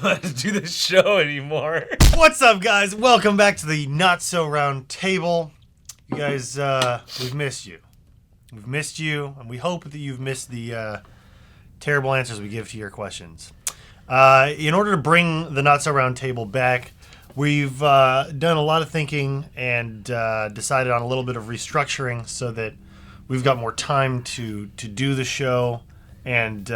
want to do this show anymore. What's up, guys? Welcome back to the Not So Round Table. You guys, we've missed you. We've missed you, and we hope that you've missed the terrible answers we give to your questions. In order to bring the Not So Round Table back, we've done a lot of thinking and decided on a little bit of restructuring so that we've got more time to do the show and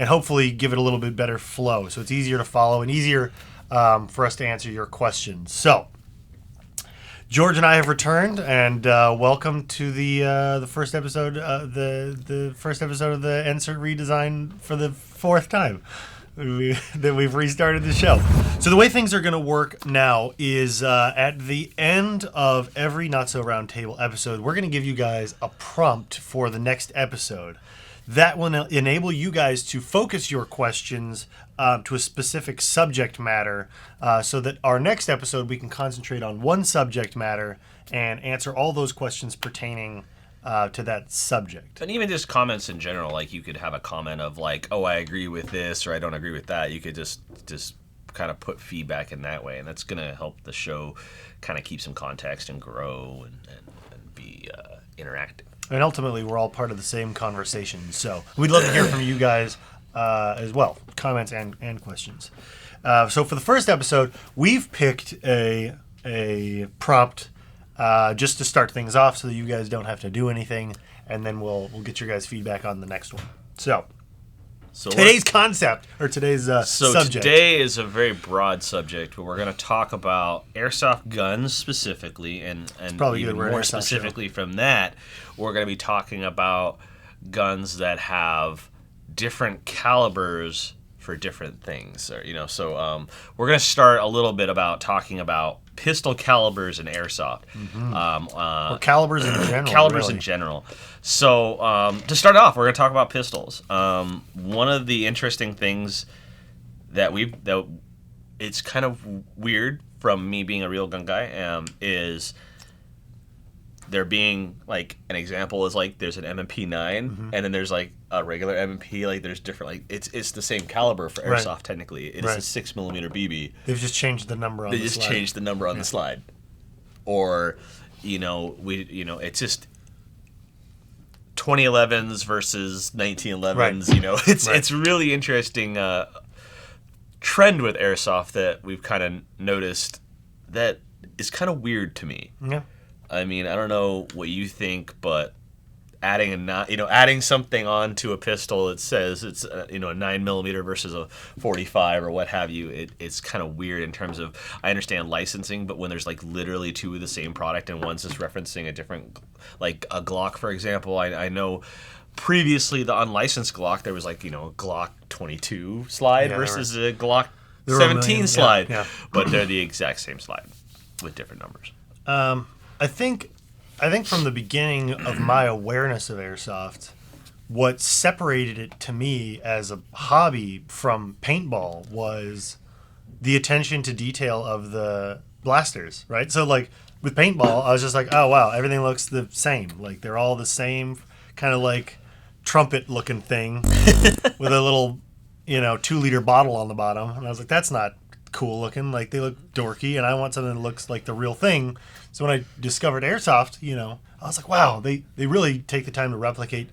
hopefully give it a little bit better flow, so it's easier to follow and easier for us to answer your questions. So, George and I have returned, and welcome to the first episode, the first episode of the NSRT redesign for the fourth time that we've restarted the show. So the way things are going to work now is at the end of every Not So Round Table episode, we're going to give you guys a prompt for the next episode. That will enable you guys to focus your questions to a specific subject matter so that our next episode we can concentrate on one subject matter and answer all those questions pertaining to that subject. And even just comments in general, like you could have a comment of like, oh, I agree with this or I don't agree with that. You could just kind of put feedback in that way, and that's going to help the show kind of keep some context and grow and be interactive. And ultimately, we're all part of the same conversation. So we'd love to hear from you guys as well, comments and questions. So for the first episode, we've picked a prompt just to start things off so that you guys don't have to do anything, and then we'll get your guys' feedback on the next one. So today's concept, or today's subject. Today is a very broad subject, but we're going to talk about airsoft guns specifically, and even more specifically from that, we're going to be talking about guns that have different calibers for different things. So we're going to start a little bit about talking about pistol calibers in airsoft. Or calibers in general. In general. So to start off, we're going to talk about pistols. One of the interesting things that it's kind of weird from me being a real gun guy is there being like an example is like there's an M&P 9 and then there's like a regular M&P, like there's different, like it's the same caliber for airsoft. Technically it is a 6mm BB. They've just changed the number on the slide. They just changed the number on the slide, or it's just 2011s versus 1911s. It's really interesting trend with airsoft that we've kind of noticed that is kind of weird to me. Yeah. I mean, I don't know what you think, but adding something onto a pistol that says it's a 9mm versus a 45 or what have you, it's kind of weird in terms of, I understand licensing, but when there's like literally two of the same product and one's just referencing a different, like a Glock, for example. I know previously the unlicensed Glock, there was like, a Glock 22 slide versus a Glock 17 slide, but they're the exact same slide with different numbers. I think from the beginning of my awareness of airsoft, what separated it to me as a hobby from paintball was the attention to detail of the blasters, right? So like with paintball, I was just like, oh wow, everything looks the same. Like they're all the same kind of like trumpet looking thing with a little, 2-liter bottle on the bottom. And I was like, that's not cool looking. Like they look dorky, and I want something that looks like the real thing. So when I discovered airsoft, I was like, wow, they really take the time to replicate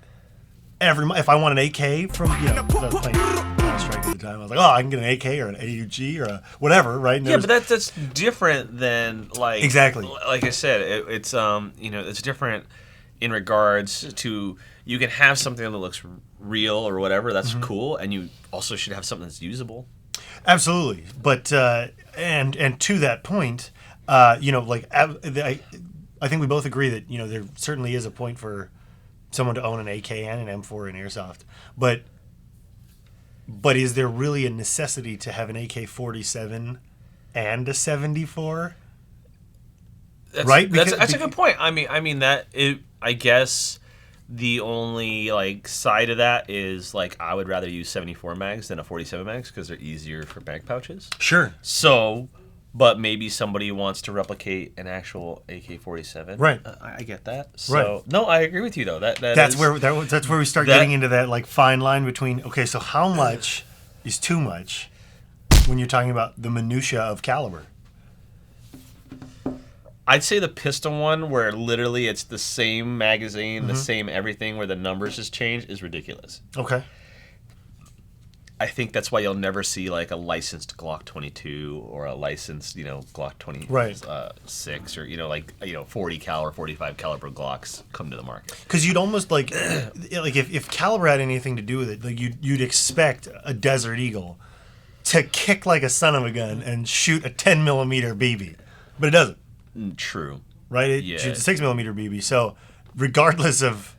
if I want an AK from, I was playing Counter-Strike at the time, I was like, oh, I can get an AK or an AUG or a whatever, right? But that's different than like, exactly. Like I said, it's it's different in regards to, you can have something that looks real or whatever, that's cool, and you also should have something that's usable. Absolutely, but and to that point, I think we both agree that there certainly is a point for someone to own an AK and an M4 in airsoft, but is there really a necessity to have an AK-47 and a 74? Right? That's a good point. I mean that I guess the only like side of that is like I would rather use 74 mags than a 47 mags because they're easier for mag pouches. Sure. So, but maybe somebody wants to replicate an actual AK-47. Right. I get that. So, no, I agree with you though. That's where we start getting into that like fine line between, okay, so how much is too much? when you're talking about the minutia of caliber? I'd say the pistol one, where literally it's the same magazine, the same everything, where the numbers just change, is ridiculous. Okay. I think that's why you'll never see like a licensed Glock 22 or a licensed, Glock 26 or 40 caliber, 45 caliber Glocks come to the market. Because you'd almost like if caliber had anything to do with it, like you'd expect a Desert Eagle to kick like a son of a gun and shoot a 10 millimeter BB, but it doesn't. True. Right? It shoots a 6 millimeter BB. So regardless of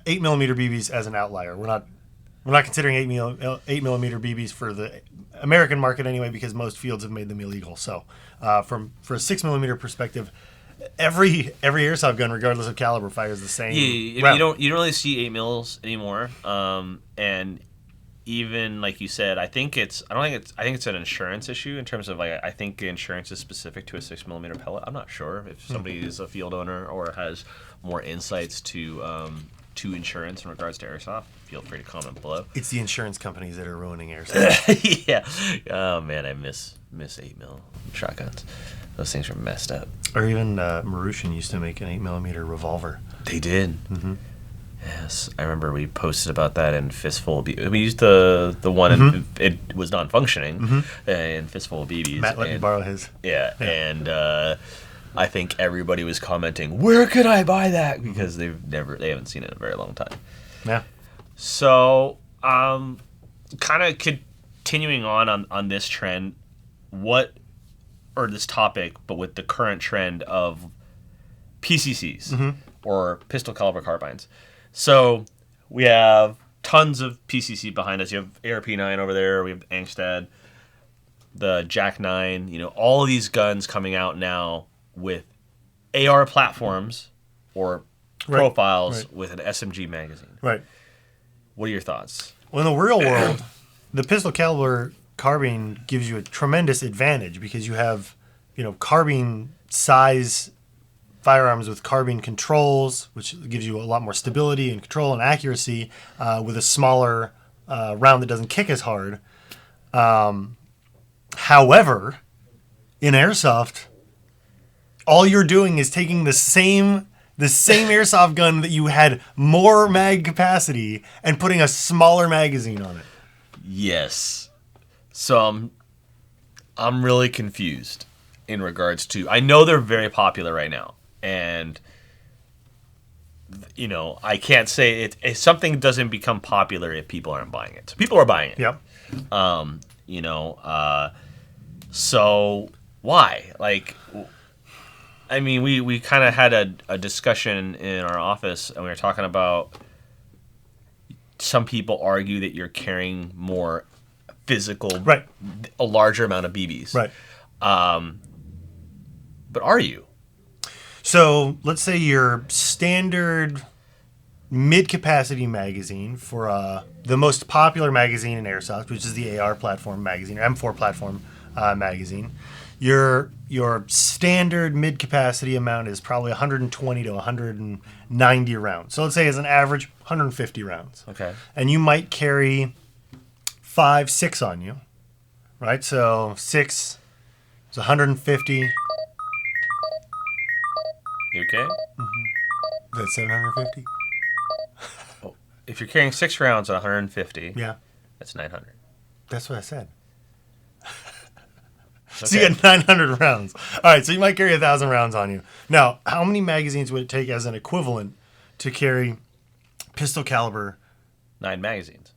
8 millimeter BBs as an outlier, we're not considering 8 millimeter BBs for the American market anyway, because most fields have made them illegal. So for a 6 millimeter perspective, every airsoft gun, regardless of caliber, fires the same. Yeah, I mean, you don't really see 8 mils anymore. And even like you said, I think it's an insurance issue in terms of like, I think the insurance is specific to a 6 millimeter pellet. I'm not sure if somebody is a field owner or has more insights to insurance in regards to airsoft. Feel free to comment below. It's the insurance companies that are ruining airsoft. Yeah. Oh man, I miss 8 mil shotguns. Those things are messed up. Or even Marushan used to make an 8 millimeter revolver. They did. Mm-hmm. Yes, I remember we posted about that in Fistful. We used the one it was non-functioning in Fistful of BBs. Matt let me borrow his. Yeah. And I think everybody was commenting, "Where could I buy that?" Because they haven't seen it in a very long time. Yeah. So, kind of continuing on this trend, or this topic, but with the current trend of PCCs or pistol caliber carbines. So we have tons of PCC behind us. You have ARP9 over there. We have Angstad, the Jack 9. All of these guns coming out now with AR platforms or profiles with an SMG magazine. Right. What are your thoughts? Well, in the real world, the pistol caliber carbine gives you a tremendous advantage because you have, carbine size firearms with carbine controls, which gives you a lot more stability and control and accuracy with a smaller round that doesn't kick as hard. However, in airsoft, all you're doing is taking the same airsoft gun that you had more mag capacity and putting a smaller magazine on it. Yes. So I'm really confused in regards to, I know they're very popular right now, and I can't say if something doesn't become popular if people aren't buying it. So people are buying it. Yep. So why? Like, I mean, we kind of had a discussion in our office, and we were talking about some people argue that you're carrying more physical, a larger amount of BBs. Right. But are you? So let's say your standard mid-capacity magazine for the most popular magazine in airsoft, which is the AR platform magazine, or M4 platform magazine. Your standard mid-capacity amount is probably 120 to 190 rounds. So let's say as an average, 150 rounds. Okay. And you might carry 6 on you, right? So 6 is 150. You okay? Mm-hmm. Is that 750? Oh, if you're carrying 6 rounds at 150, yeah, that's 900. That's what I said. Okay. So you got 900 rounds. All right, so you might carry 1,000 rounds on you. Now, how many magazines would it take as an equivalent to carry pistol caliber? 9 magazines.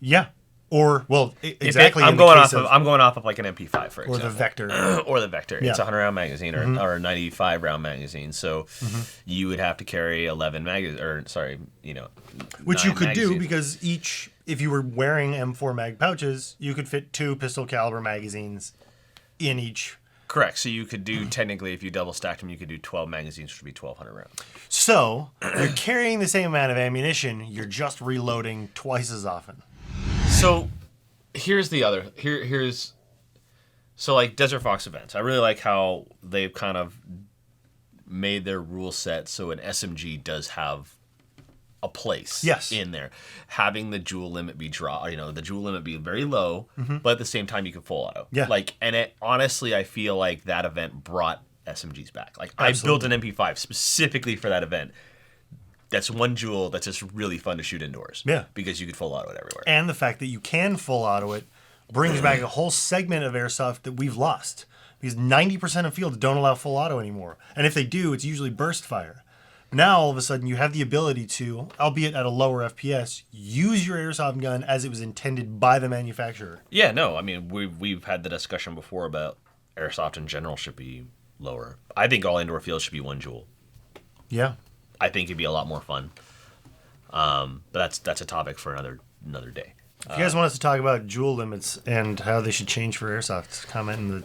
Yeah. Or, well, exactly. I'm going off of like an MP5, for example. Or the Vector. Or the Vector. Yeah. It's a 100-round magazine or a 95-round magazine. So you would have to carry 11 magazines, or sorry, which you could magazines. do because if you were wearing M4 mag pouches, you could fit 2 pistol caliber magazines in each. Correct. So you could do, technically, if you double stacked them, you could do 12 magazines, which would be 1,200 rounds. So you're carrying the same amount of ammunition, you're just reloading twice as often. So here's the other, so like Desert Fox events. I really like how they've kind of made their rule set so an SMG does have a place Yes. in there. Having the jewel limit be the jewel limit be very low, but at the same time you can full auto. Yeah. Honestly, I feel like that event brought SMGs back. Like Absolutely. I built an MP5 specifically for that event. That's one jewel that's just really fun to shoot indoors. Yeah. Because you could full auto it everywhere. And the fact that you can full auto it brings back a whole segment of airsoft that we've lost. Because 90% of fields don't allow full auto anymore. And if they do, it's usually burst fire. Now, all of a sudden, you have the ability to, albeit at a lower FPS, use your airsoft gun as it was intended by the manufacturer. Yeah, no, I mean, we've had the discussion before about airsoft in general should be lower. I think all indoor fields should be 1 joule. Yeah. I think it'd be a lot more fun. But that's a topic for another day. If you guys want us to talk about joule limits and how they should change for airsoft, comment in the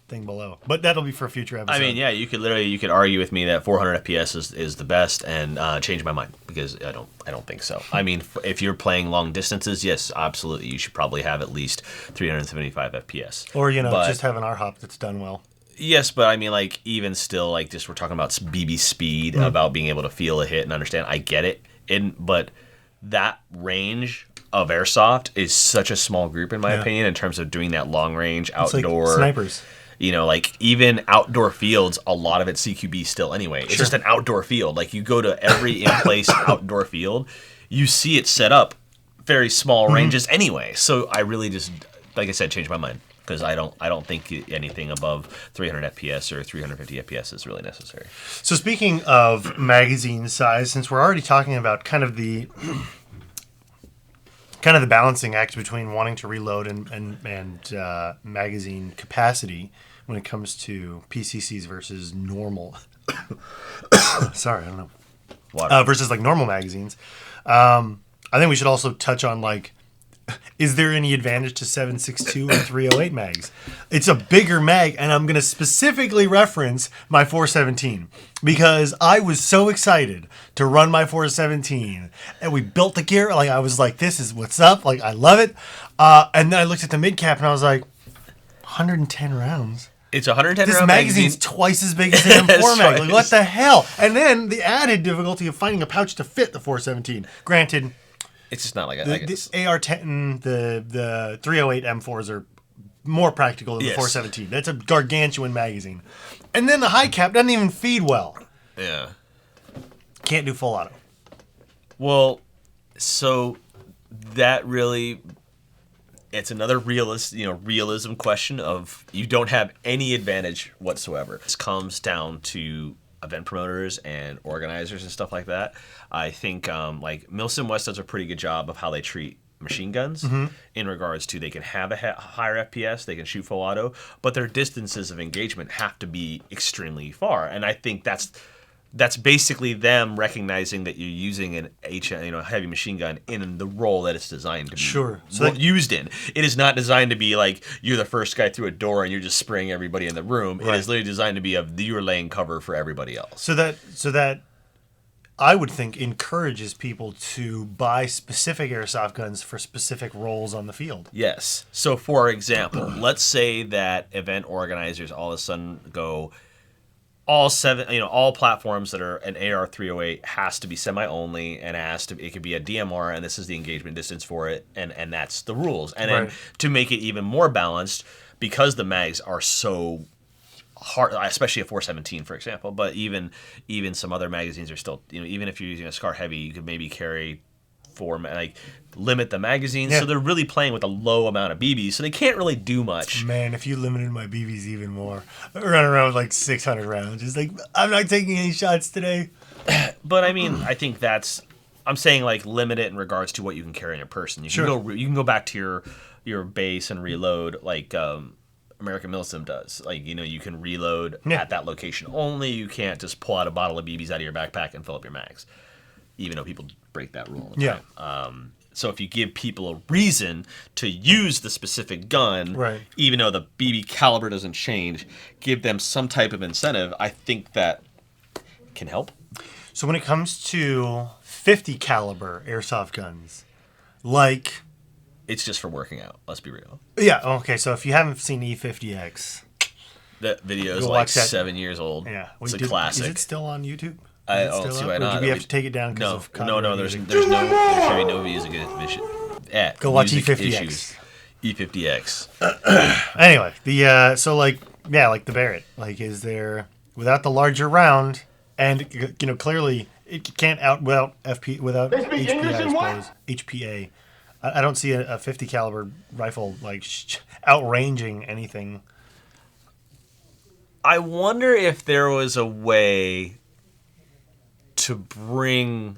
thing below. But that'll be for a future episode. I mean, yeah, you could argue with me that 400 FPS is the best and change my mind because I don't think so. I mean, if you're playing long distances, yes, absolutely, you should probably have at least 375 FPS. Or just have an RHOP that's done well. Yes, but I mean, like, even still, like, just we're talking about BB speed, about being able to feel a hit and understand. I get it, but that range of airsoft is such a small group, in my opinion, in terms of doing that long range outdoor. It's like snipers. Like, even outdoor fields, a lot of it's CQB still anyway. It's just an outdoor field. Like, you go to every in-place outdoor field, you see it set up very small ranges anyway. So I really just, like I said, changed my mind. Because I don't think anything above 300 FPS or 350 FPS is really necessary. So speaking of magazine size, since we're already talking about kind of the balancing act between wanting to reload and magazine capacity when it comes to PCCs versus normal. Sorry, I don't know. Water. Versus like normal magazines. I think we should also touch on like, is there any advantage to 7.62 and 308 mags? It's a bigger mag, and I'm going to specifically reference my 417 because I was so excited to run my 417, and we built the gear. Like I was like, this is what's up. Like I love it. And then I looked at the mid cap, and I was like, 110 rounds. It's 110 This round magazine's magazine. Twice as big as the M4 mag. Like what the hell? And then the added difficulty of finding a pouch to fit the 417. Granted. It's just not like The AR-10, the 308 M4s are more practical than the 417. That's a gargantuan magazine. And then the high cap doesn't even feed well. Yeah. Can't do full auto. Well, so that really, it's another realism question of you don't have any advantage whatsoever. This comes down to event promoters and organizers and stuff like that. I think like Milsim West does a pretty good job of how they treat machine guns in regards to they can have a higher FPS, they can shoot full auto, but their distances of engagement have to be extremely far. And I think that's basically them recognizing that you're using an heavy machine gun in the role that it's designed to be used in. It is not designed to be like you're the first guy through a door and you're just spraying everybody in the room. Right. It is literally designed to be you're laying cover for everybody else. So that I would think encourages people to buy specific airsoft guns for specific roles on the field. Yes. So for example, let's say that event organizers all of a sudden go, all platforms that are an AR308 has to be semi-only and it could be a DMR, and this is the engagement distance for it, and that's the rules. And then to make it even more balanced, because the mags are so hard, especially a 417, for example, but even some other magazines are still, even if you're using a SCAR heavy, you could maybe carry limit the magazines. Yeah. So they're really playing with a low amount of BBs, so they can't really do much. Man, if you limited my BBs even more, I run around with like 600 rounds. It's like, I'm not taking any shots today. But I mean, I think I'm saying like limit it in regards to what you can carry in your person. You can go back to your base and reload like American Milsim does. Like, you can reload at that location only. You can't just pull out a bottle of BBs out of your backpack and fill up your mags, even though people break that rule all the time. So if you give people a reason to use the specific gun, even though the BB caliber doesn't change, give them some type of incentive, I think that can help. So when it comes to 50 caliber airsoft guns, like... It's just for working out, let's be real. Yeah, okay, so if you haven't seen E50X... That video is like 7 years old. Yeah. It's a classic. Is it still on YouTube? I Is it don't still see up? why Or not. did we have to take it down because No, of no, copyright there's music? there's no there should be no music issue. Go watch music E50X. issues. E50X. Anyway, so like the Barrett, like is there without the larger round and clearly it can't out without HPA, I suppose. HPA. I don't see a 50 caliber rifle like outranging anything. I wonder if there was a way to bring.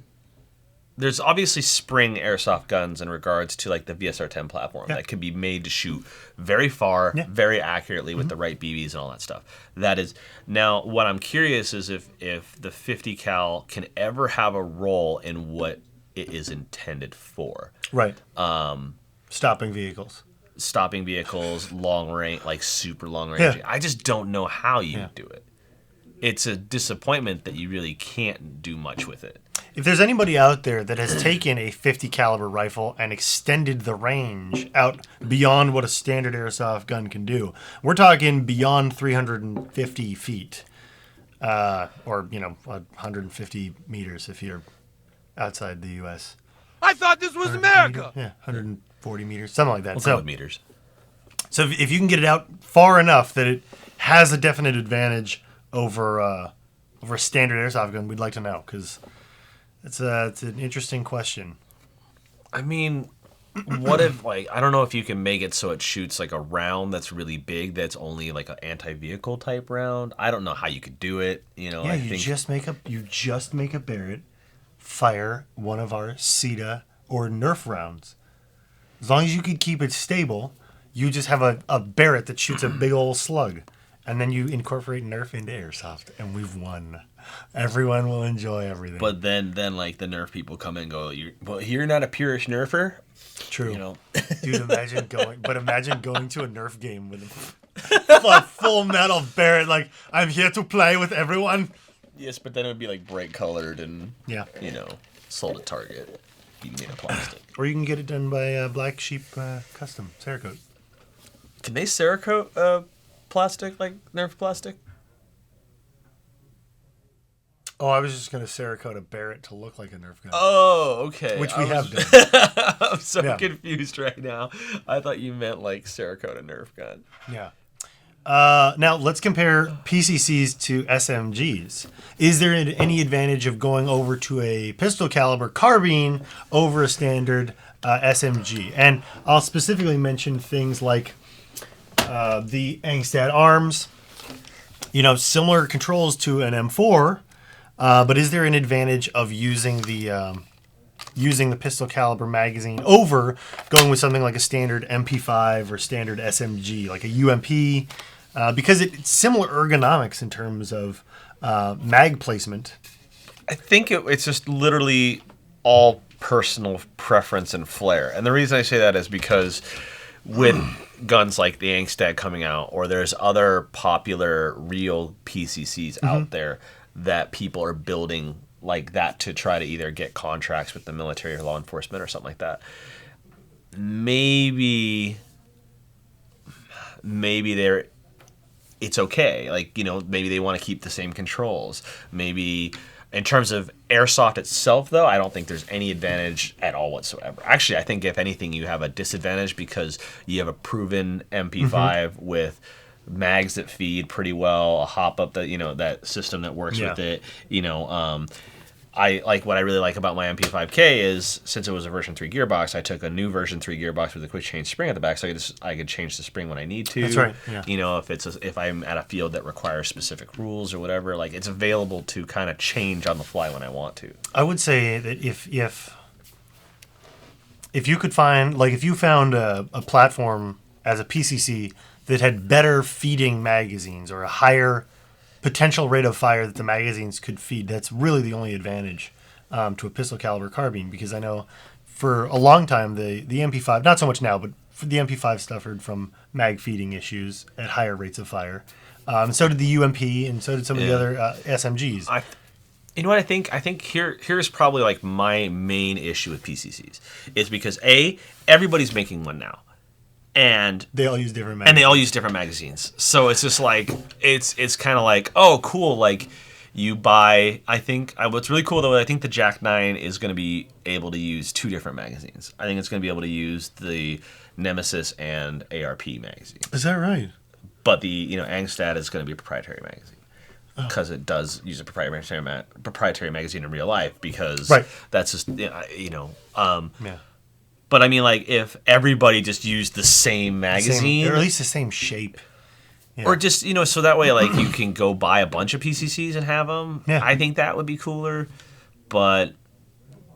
There's obviously spring airsoft guns in regards to like the VSR-10 platform that can be made to shoot very far, very accurately with the right BBs and all that stuff. That is now what I'm curious is if the 50 cal can ever have a role in what it is intended for. Right. Stopping vehicles. Stopping vehicles, long range, like super long range. I just don't know how you do it. It's a disappointment that you really can't do much with it. If there's anybody out there that has taken a 50 caliber rifle and extended the range out beyond what a standard airsoft gun can do, we're talking beyond 350 feet, or 150 meters if you're outside the U.S. I thought this was America. Yeah, 140 meters, something like that. We'll go with meters. So if you can get it out far enough that it has a definite advantage over a standard airsoft gun, we'd like to know, because it's an interesting question. I mean, what if, like, I don't know if you can make it so it shoots like a round that's really big that's only like an anti-vehicle type round. I don't know how you could do it. Yeah, you just make a Barrett fire one of our CETA or Nerf rounds. As long as you can keep it stable, you just have a Barrett that shoots a big old slug. And then you incorporate Nerf into Airsoft, and we've won. Everyone will enjoy everything. But then like the Nerf people come in and go, you're not a purish Nerfer? True. Dude, imagine going to a Nerf game with a full metal Barrett, like, I'm here to play with everyone. Yes, but then it would be like bright colored and, sold at Target. You can get a plastic. Or you can get it done by Black Sheep Custom, Cerakote. Can they Cerakote plastic, like Nerf plastic? Oh, I was just going to Cerakote a Barrett to look like a Nerf gun. Oh, okay. Which we have done. I'm so confused right now. I thought you meant like Cerakote a Nerf gun. Yeah. Now, let's compare PCCs to SMGs. Is there any advantage of going over to a pistol caliber carbine over a standard SMG? And I'll specifically mention things like the Angstad arms, similar controls to an M4, but is there an advantage of using the pistol caliber magazine over going with something like a standard MP5 or standard SMG, like a UMP, because it's similar ergonomics in terms of mag placement? I think it's just literally all personal preference and flair. And the reason I say that is because with guns like the Angstad coming out, or there's other popular real PCCs out there that people are building like that to try to either get contracts with the military or law enforcement or something like that. Maybe it's okay. Like, maybe they want to keep the same controls. Maybe in terms of Airsoft itself, though, I don't think there's any advantage at all whatsoever. Actually, I think if anything, you have a disadvantage because you have a proven MP5 with mags that feed pretty well, a hop up that that system that works with it. I like what I really like about my MP5K is since it was a version 3 gearbox, I took a new version 3 gearbox with a quick change spring at the back, so I could change the spring when I need to. That's right. Yeah. If I'm at a field that requires specific rules or whatever, like it's available to kind of change on the fly when I want to. I would say that if you could find, like, if you found a platform as a PCC that had better feeding magazines or a higher potential rate of fire that the magazines could feed, that's really the only advantage to a pistol caliber carbine, because I know for a long time the MP5, not so much now, but for the MP5 suffered from mag feeding issues at higher rates of fire. So did the UMP, and so did some of the other SMGs. You know what I think? I think here's probably like my main issue with PCCs is because everybody's making one now. And they all use different magazines. So it's just like it's kind of like, oh, cool, like You buy, I think, what's really cool though, I think the Jack 9 is going to be able to use 2 different magazines. I think it's going to be able to use the Nemesis and ARP magazine. Is that right? But the Angstad is going to be a proprietary magazine because it does use a proprietary magazine in real life because that's just Yeah. But I mean, like, if everybody just used the same magazine, or at least the same shape. Yeah. Or just, so that way, like, you can go buy a bunch of PCCs and have them. Yeah. I think that would be cooler. But,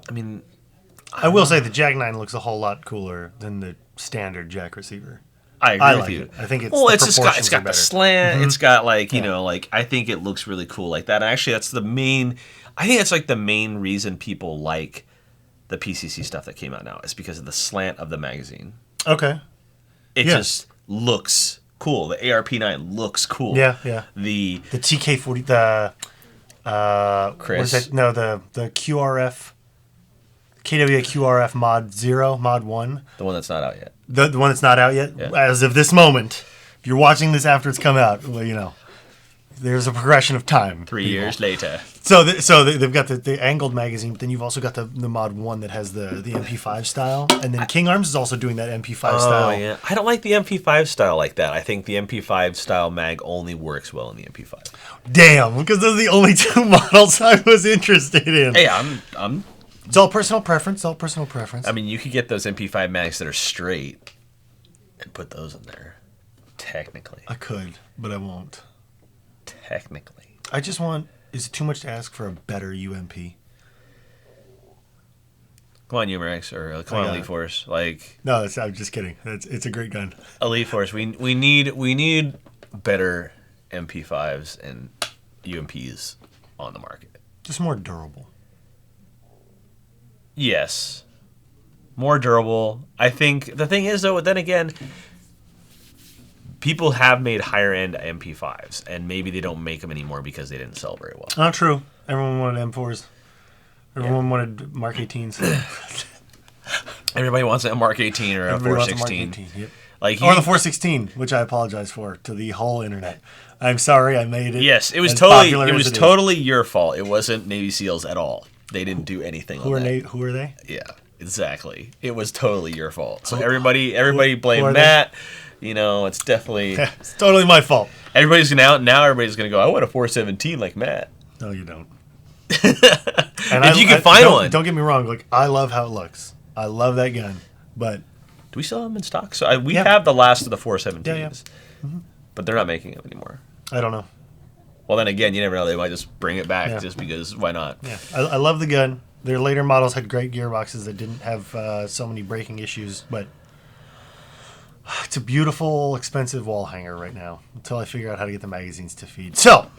I mean... I will say the Jack 9 looks a whole lot cooler than the standard Jack receiver. I agree with like you. it. I think it's it's got the slant. Mm-hmm. It's got, like, I think it looks really cool like that. And actually, that's the main... I think that's, like, the main reason people like the PCC stuff that came out now. Is because of the slant of the magazine. Okay. It just looks... cool. The ARP9 looks cool. Yeah. The TK40, Chris. what is that? No, the QRF, KWA QRF Mod 0, Mod 1. The one that's not out yet. The one that's not out yet. Yeah. As of this moment, if you're watching this after it's come out, well, there's a progression of time. 3 years later. So they've got the angled magazine, but then you've also got the Mod 1 that has the MP5 style. And then King Arms is also doing that MP5 style. Oh, yeah. I don't like the MP5 style like that. I think the MP5 style mag only works well in the MP5. Damn, because those are the only 2 models I was interested in. Hey, I'm It's all personal preference. I mean, you could get those MP5 mags that are straight and put those in there. Technically. I could, but I won't. Technically. I just want... Is it too much to ask for a better UMP? Come on, Umarex, or come on, Elite Force. Like, no, I'm just kidding. It's a great gun. Elite Force. We need better MP5s and UMPs on the market. Just more durable. Yes, more durable. I think the thing is though. Then again, people have made higher end MP5s, and maybe they don't make them anymore because they didn't sell very well. Not true. Everyone wanted M4s. Everyone wanted Mark 18s. Everybody wants a Mark 18 or a 416. Yep. Like or the 416, which I apologize for to the whole internet. I'm sorry I made it. Yes, it was as totally popular it as was is. totally your fault. It wasn't Navy SEALs at all. They didn't do anything. Who on are that. Who are they? Yeah, exactly. It was totally your fault. So everybody who blamed are Matt. It's definitely It's totally my fault. everybody's now everybody's gonna go. I want a 417 like Matt. No, you don't. And if you can find one, don't get me wrong. Like I love how it looks. I love that gun, but do we still have them in stock? So we have the last of the 417s, Yeah. Mm-hmm. but they're not making them anymore. I don't know. Well, then again, you never know. They might just bring it back Yeah. just because. Why not? Yeah, I love the gun. Their later models had great gearboxes that didn't have so many braking issues, but it's a beautiful, expensive wall hanger right now until I figure out how to get the magazines to feed. So,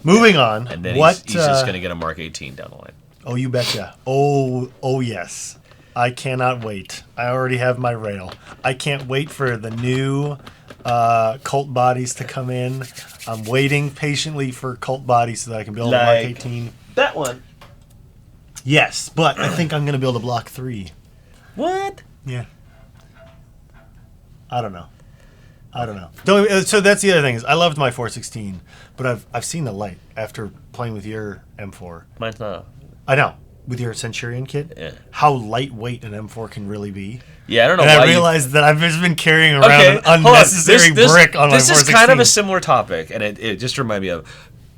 moving on. And then what, he's just going to get a Mark 18 down the line. Oh, you betcha. Oh yes. I cannot wait. I already have my rail. I can't wait for the new Colt bodies to come in. I'm waiting patiently for Colt bodies so that I can build a Mark 18. That one. Yes, but I think I'm going to build a Block 3. What? Yeah. I don't know. So that's the other thing is I loved my 416, but I've seen the light after playing with your M4. Mine's not. I know. With your Centurion kit, Yeah. how lightweight an M4 can really be. Yeah, I don't know And why I realized that I've just been carrying around an hold on. unnecessary brick on my 416. This is kind of a similar topic, and it just reminded me of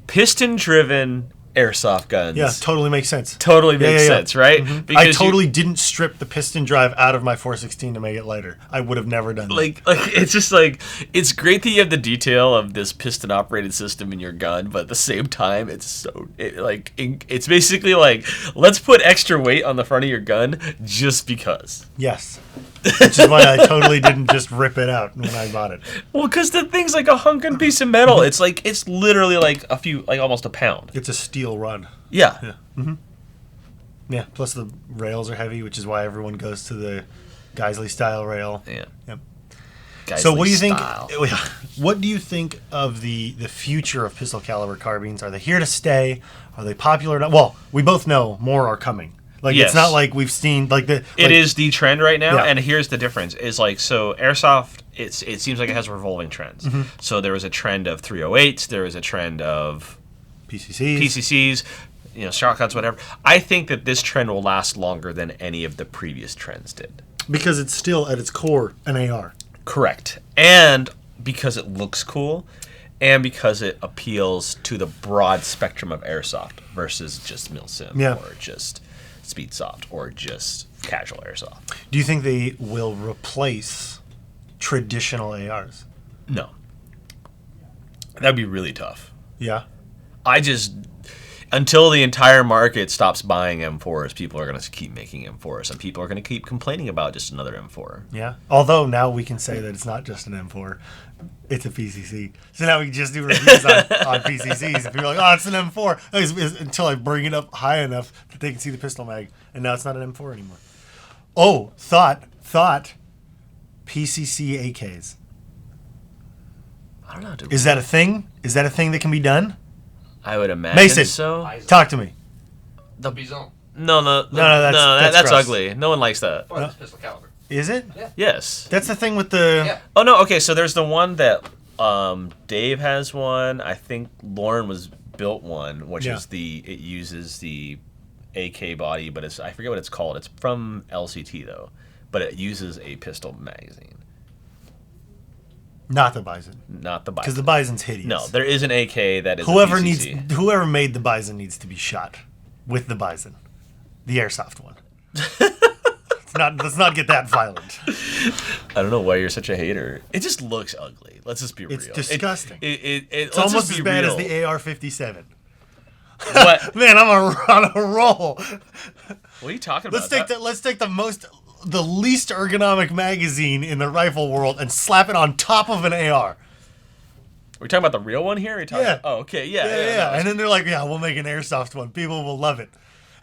piston-driven airsoft guns. Yeah, totally makes sense. Totally makes sense, right? Mm-hmm. Because I totally didn't strip the piston drive out of my 416 to make it lighter. I would have never done that. like it's just like it's great that you have the detail of this piston operated system in your gun, but at the same time it's it's basically like let's put extra weight on the front of your gun just because. Yes. Which is why I totally didn't just rip it out when I bought it. Well, because the thing's like a hunkin' piece of metal. It's literally like almost a pound. It's a steel rod. Yeah. Yeah. Mm-hmm. Yeah. Plus the rails are heavy, which is why everyone goes to the Geisley style rail. Yeah. Yep. So what do you think? What do you think of the future of pistol caliber carbines? Are they here to stay? Are they popular? Well, we both know more are coming. Like Yes. it's not like we've seen like the. It is the trend right now, Yeah. and here's the difference: is like so airsoft. It seems like it has revolving trends. Mm-hmm. So there was a trend of 308s. There was a trend of PCCs, shotguns, whatever. I think that this trend will last longer than any of the previous trends did. because it's still at its core an AR. Correct. And because it looks cool, and because it appeals to the broad spectrum of airsoft versus just milsim or just speedsoft or just casual airsoft. Do you think they will replace traditional ARs? No. That'd be really tough. Yeah. Until the entire market stops buying M4s, people are going to keep making M4s, and people are going to keep complaining about just another M4. Yeah. Although now we can say that it's not just an M4, it's a PCC. So now we can just do reviews on PCCs. If you're like, oh, it's an M4, until I bring it up high enough that they can see the pistol mag, and now it's not an M4 anymore. Oh, thought, PCC AKs. I don't know. Is that a thing? Is that a thing that can be done? I would imagine Mason, so. Talk to me. The Bison. No, that's ugly. No one likes that. Or the pistol caliber. Is it? Yeah. Yes. That's the thing with the... Yeah. Oh, no, okay, so there's the one that Dave has one. I think Lauren built one, which is it uses the AK body, but I forget what it's called. It's from LCT, though, but it uses a pistol magazine. Not the Bison. Not the Bison. Because the Bison's hideous. No, there is an AK that is Whoever a PCC. whoever made the Bison needs to be shot with the Bison. The airsoft one. Let's not get that violent. I don't know why you're such a hater. It just looks ugly. Let's just be real. It's disgusting. It's almost as bad as the AR-57. What? Man, I'm on a roll. What are you talking about? Let's take the least ergonomic magazine in the rifle world and slap it on top of an AR. Are we talking about the real one here? Yeah. Oh, okay. Yeah. No, and then they're like, yeah, we'll make an airsoft one. People will love it.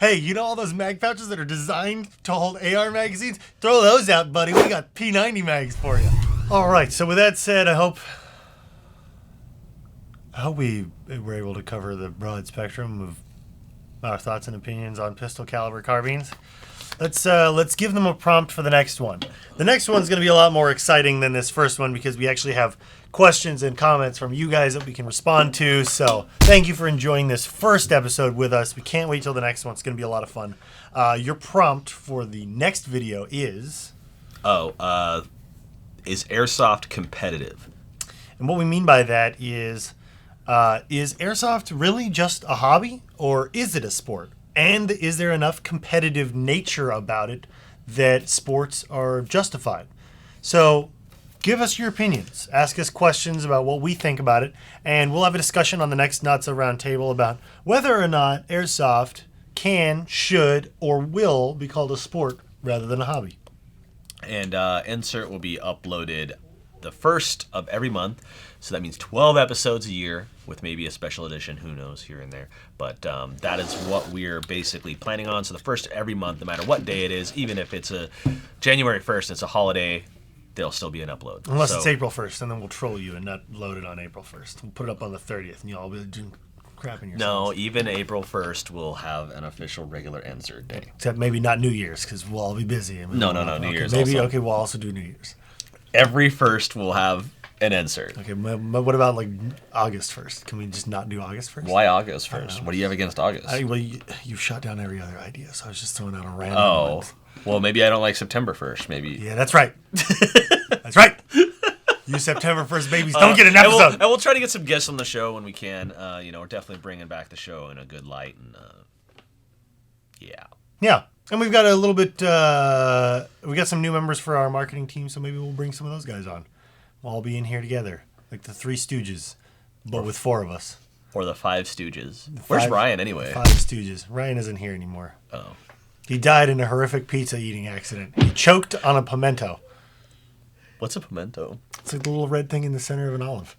Hey, you know all those mag pouches that are designed to hold AR magazines? Throw those out, buddy. We got P90 mags for you. All right. So with that said, I hope we were able to cover the broad spectrum of our thoughts and opinions on pistol caliber carbines. Let's give them a prompt for the next one. The next one's going to be a lot more exciting than this first one because we actually have questions and comments from you guys that we can respond to. So thank you for enjoying this first episode with us. We can't wait till the next one. It's going to be a lot of fun. Your prompt for the next video is... is airsoft competitive? And what we mean by that is airsoft really just a hobby or is it a sport? And is there enough competitive nature about it that sports are justified? So give us your opinions. Ask us questions about what we think about it. And we'll have a discussion on the next Not So Round Table about whether or not airsoft can, should, or will be called a sport rather than a hobby. And insert will be uploaded the first of every month. So that means 12 episodes a year with maybe a special edition, who knows, here and there. But that is what we're basically planning on. So the first every month, no matter what day it is, even if it's a January 1st, it's a holiday, there'll still be an upload. Unless it's April 1st, and then we'll troll you and not load it on April 1st. We'll put it up on the 30th, and you'll all be doing crap in your No, even April 1st will have an official regular insert day. Except maybe not New Year's, because we'll all be busy. No, New Year's maybe, also. Okay, we'll also do New Year's. Every 1st will have an insert. Okay, but what about like August 1st? Can we just not do August 1st? Why August 1st? What do you have against August? Well, you shot down every other idea, so I was just throwing out a random one. Well, maybe I don't like September 1st. Maybe. Yeah, that's right. That's right. You September 1st babies don't get an episode. And we'll try to get some guests on the show when we can. We're definitely bringing back the show in a good light. And Yeah. And we've got a little bit, we got some new members for our marketing team, so maybe we'll bring some of those guys on. We'll all be in here together, like the Three Stooges, but with four of us. Or the Five Stooges. Where's Ryan anyway? Five Stooges. Ryan isn't here anymore. Oh. He died in a horrific pizza eating accident. He choked on a pimento. What's a pimento? It's like the little red thing in the center of an olive.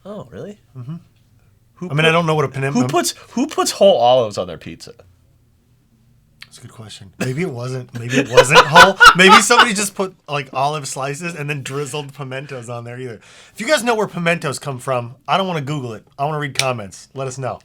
Oh, really? Mm-hmm. I don't know what a pimento... Who puts whole olives on their pizza? That's a good question. Maybe it wasn't whole. Maybe somebody just put like olive slices and then drizzled pimentos on there either. If you guys know where pimentos come from, I don't want to Google it. I want to read comments. Let us know.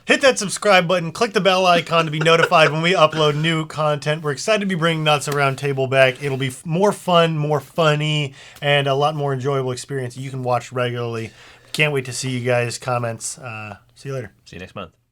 Hit that subscribe button. Click the bell icon to be notified when we upload new content. We're excited to be bringing Not So Round Table back. It'll be more fun, more funny, and a lot more enjoyable experience you can watch regularly. Can't wait to see you guys' comments. So See you later. See you next month.